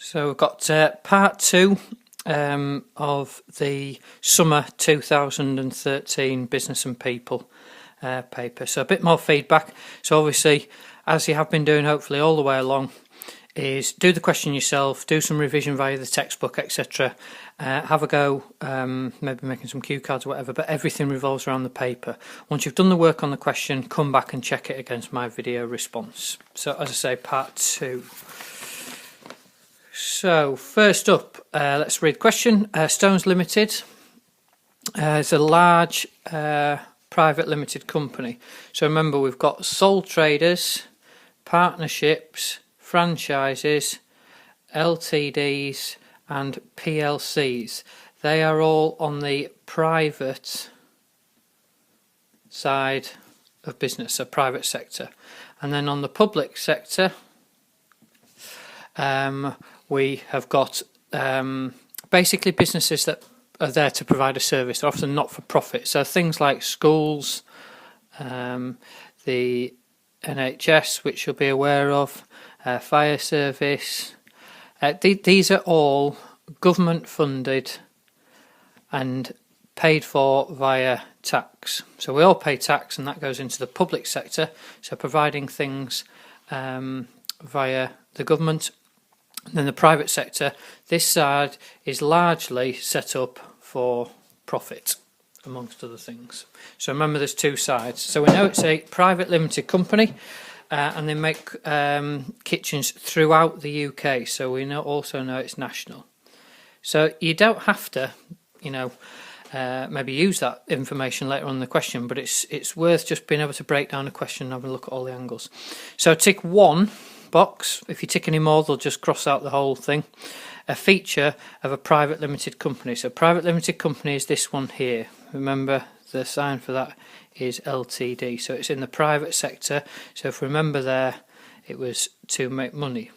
So we've got part two of the summer 2013 Business and People paper. So a bit more feedback. So obviously, as you have been doing hopefully all the way along, is do the question yourself, do some revision via the textbook, etc. Have a go, maybe making some cue cards or whatever, but everything revolves around the paper. Once you've done the work on the question, come back and check it against my video response. So as I say, part two. So first up, let's read the question. Stones Limited is a large private limited company. So remember, we've got sole traders, partnerships, franchises, LTDs and PLCs. They are all on the private side of business, so private sector. And then on the public sector, we have got basically businesses that are there to provide a service. They're often not for profit. So things like schools, the NHS, which you'll be aware of, fire service. These are all government funded and paid for via tax. So we all pay tax, and that goes into the public sector. So providing things via the government. And then the private sector, this side is largely set up for profit, amongst other things. So remember, there's two sides. So we know it's a private limited company, and they make kitchens throughout the UK. So we also know it's national. So you don't have to, maybe use that information later on in the question, but it's worth just being able to break down a question and have a look at all the angles. So tick one box. If you tick any more, they'll just cross out the whole thing. A feature of a private limited company. So private limited company is this one here. Remember, the sign for that is LTD. So it's in the private sector. So if we remember there, it was to make money.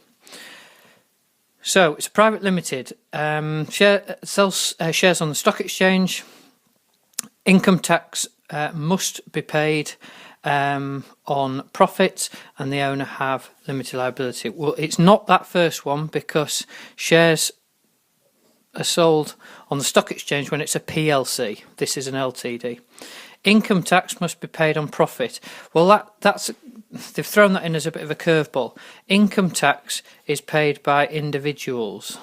So it's a private limited. Sells shares on the stock exchange. Income tax must be paid on profit, and the owner have limited liability. Well, it's not that first one, because shares are sold on the stock exchange when it's a PLC. This is an LTD. Income tax must be paid on profit. Well, that's they've thrown that in as a bit of a curveball. Income tax is paid by individuals.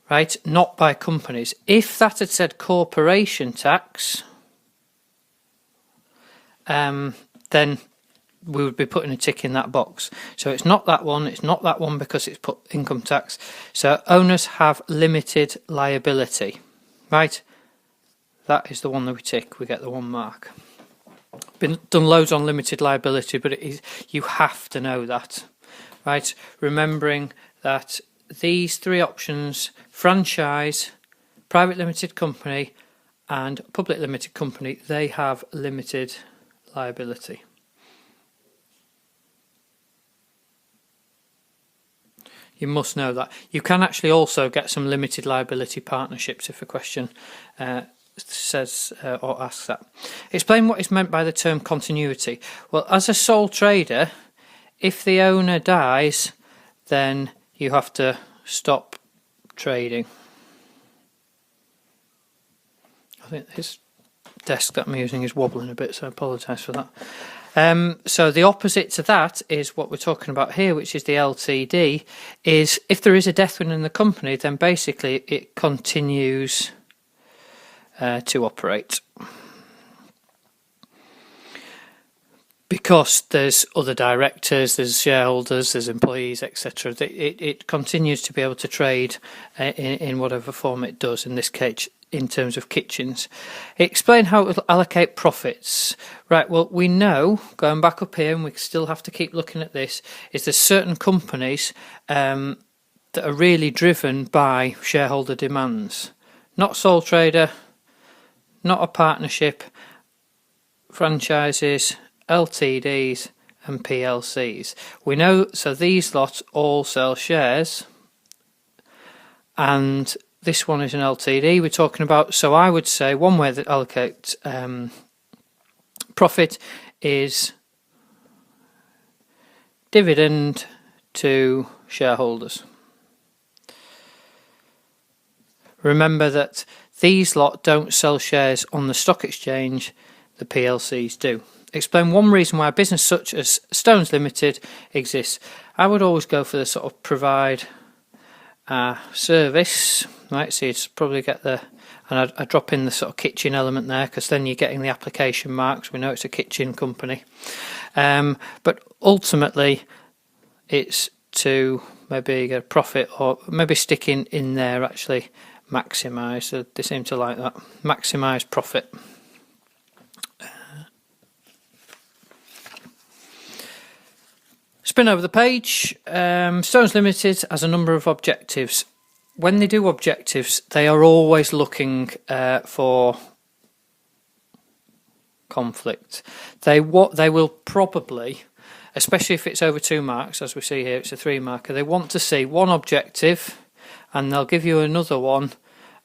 Right, not by companies. If that had said corporation tax, then we would be putting a tick in that box. So it's not that one, because it's put income tax. So owners have limited liability. Right, that is the one that we tick, we get the 1 mark. Been done loads on limited liability, but you have to know that. Right, remembering that these three options, franchise, private limited company and public limited company, they have limited liability. You must know that. You can actually also get some limited liability partnerships if a question says or asks that. Explain what is meant by the term continuity. Well, as a sole trader, if the owner dies, then you have to stop trading. I think this desk that I'm using is wobbling a bit, so I apologise for that. So the opposite to that is what we're talking about here, which is the LTD, is if there is a death within the company, then basically it continues to operate. Because there's other directors, there's shareholders, there's employees, etc. It continues to be able to trade in whatever form it does, in this case in terms of kitchens. Explain how it will allocate profits. Right, well, we know, going back up here, and we still have to keep looking at this, is there's certain companies that are really driven by shareholder demands. Not sole trader, not a partnership, franchises, LTDs and PLCs. We know, so these lots all sell shares, and this one is an LTD we're talking about. So I would say one way that allocates profit is dividend to shareholders. Remember that these lot don't sell shares on the stock exchange, the PLCs do. Explain one reason why a business such as Stones Limited exists. I would always go for the sort of provide service, right? So you'd probably get the, and I drop in the sort of kitchen element there, because then you're getting the application marks. We know it's a kitchen company. But ultimately, it's to maybe get a profit, or maybe sticking in there actually maximise. So they seem to like that. Maximise profit. Spin over the page. Stones Limited has a number of objectives. When they do objectives, they are always looking for conflict. They will probably, especially if it's over 2 marks, as we see here, it's a 3 marker. They want to see one objective, and they'll give you another one,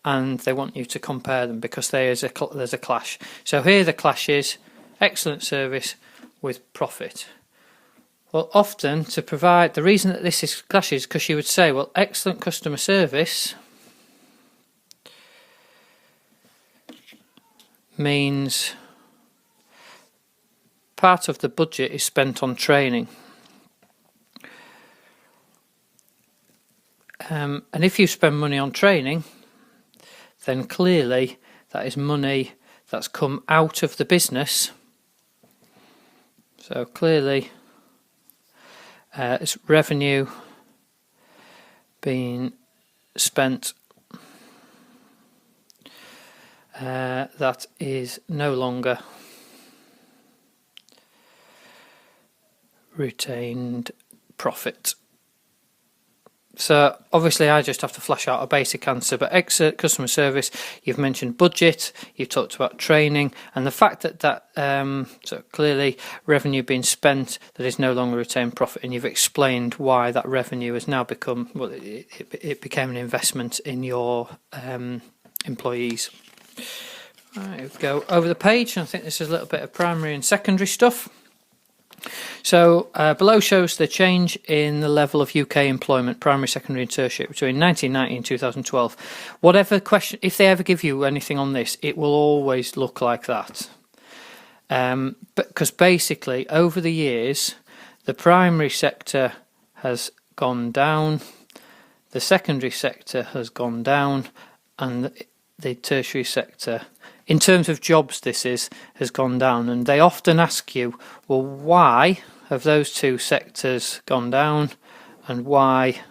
and they want you to compare them because there's a clash. So here the clash is excellent service with profit. Well, often to provide, the reason that this is clashes because you would say, well, excellent customer service means part of the budget is spent on training. And if you spend money on training, then clearly that is money that's come out of the business. So clearly it's revenue being spent that is no longer retained profit. So obviously I just have to flash out a basic answer, but excellent customer service, you've mentioned budget, you've talked about training, and the fact that so clearly revenue being spent that is no longer retained profit, and you've explained why that revenue has now become, well, it became an investment in your employees. Right, we'll go over the page, and I think this is a little bit of primary and secondary stuff. So below shows the change in the level of UK employment, primary, secondary and tertiary between 1990 and 2012. Whatever question, if they ever give you anything on this, it will always look like that. But because basically over the years, the primary sector has gone down, the secondary sector has gone down, and the tertiary sector, in terms of jobs has gone down. And they often ask you, well, why have those two sectors gone down and why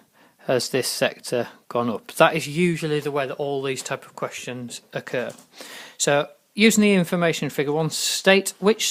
has this sector gone up? That is usually the way that all these type of questions occur. So using the information figure 1, state which